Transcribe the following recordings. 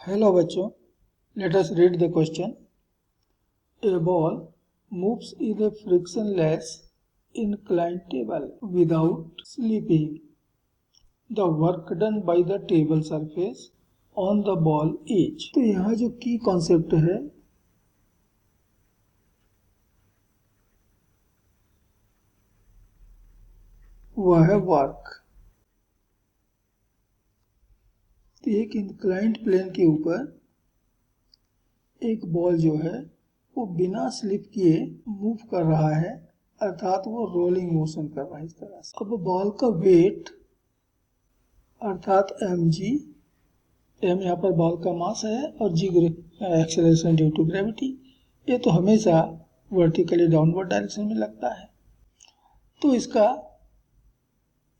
Hello बच्चों, let us read the question. A ball moves in a frictionless inclined table without slipping. The work done by the table surface on the ball is. तो यहाँ जो की concept है वह है work. तो एक इंक्लाइंड प्लेन के ऊपर एक बॉल जो है वो बिना स्लिप किए मूव कर रहा है, अर्थात वो रोलिंग मोशन कर रहा है इस तरह से. अब बॉल का वेट अर्थात mg, m यहाँ पर बॉल का मास है और g acceleration due to gravity, ये तो हमेशा वर्टिकली डाउनवर्ड डायरेक्शन में लगता है. तो इसका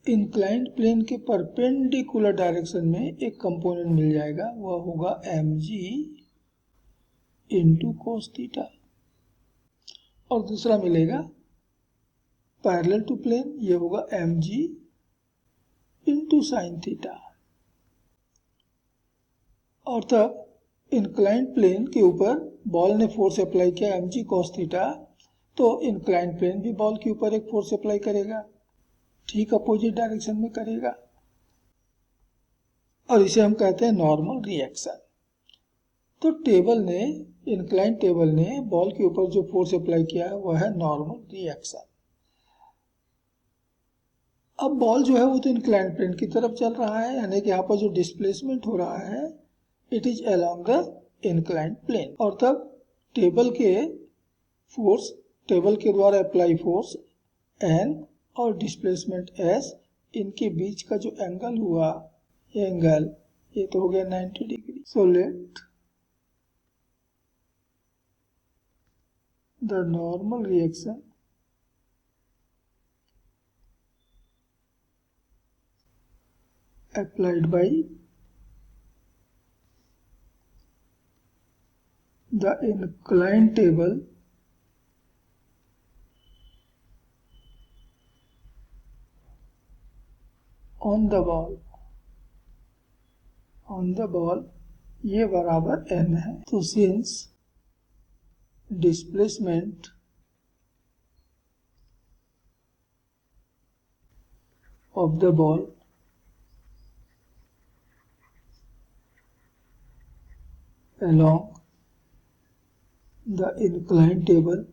इंक्लाइंड प्लेन के परपेंडिकुलर डायरेक्शन में एक कंपोनेंट मिल जाएगा, वह होगा mg इंटू कोस थीटा, और दूसरा मिलेगा पैरेलल टू प्लेन, ये होगा mg इंटू साइन थीटा. और तब इंक्लाइंड प्लेन के ऊपर बॉल ने फोर्स अप्लाई किया mg cos थीटा, तो इंक्लाइंड प्लेन भी बॉल के ऊपर एक फोर्स अप्लाई करेगा, ठीक अपोजिट डायरेक्शन में करेगा, और इसे हम कहते हैं नॉर्मल रिएक्शन. तो टेबल ने, इंक्लाइंड टेबल ने बॉल के ऊपर जो फोर्स अप्लाई किया है वह है नॉर्मल रिएक्शन. अब बॉल जो है वो तो इंक्लाइंड प्लेन की तरफ चल रहा है, यानी कि यहाँ पर जो डिस्प्लेसमेंट हो रहा है it is along the inclined plane. और तब टेबल के द्वारा अप्लाई फोर्स N और डिस्प्लेसमेंट S, इनके बीच का जो एंगल हुआ, एंगल ये तो हो गया 90 degree. So let the normal reaction applied by the inclined table on the ball ये बराबर n है. तो since displacement of the ball along the inclined table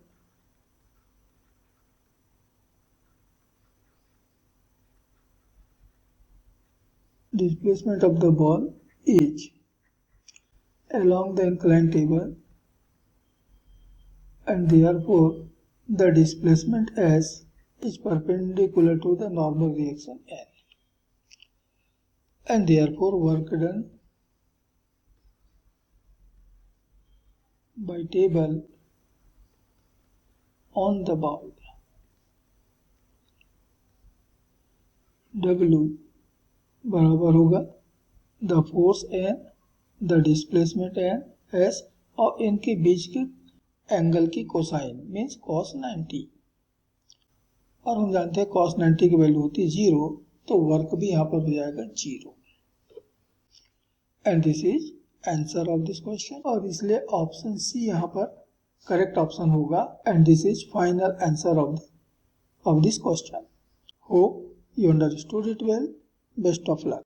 displacement of the ball is along the inclined table, and therefore the displacement S is perpendicular to the normal reaction N, and therefore work done by table on the ball W बराबर होगा the force N, the displacement N S, और इनके बीच के angle की cosine means cos 90, और हम जानते हैं cos 90 की वैल्यू होती है 0, तो वर्क भी यहाँ पर हो जाएगा 0. And this is answer of this question, और इसलिए ऑप्शन सी यहाँ पर करेक्ट ऑप्शन होगा. And this is final answer of this question. Hope you understood it well. Best of luck.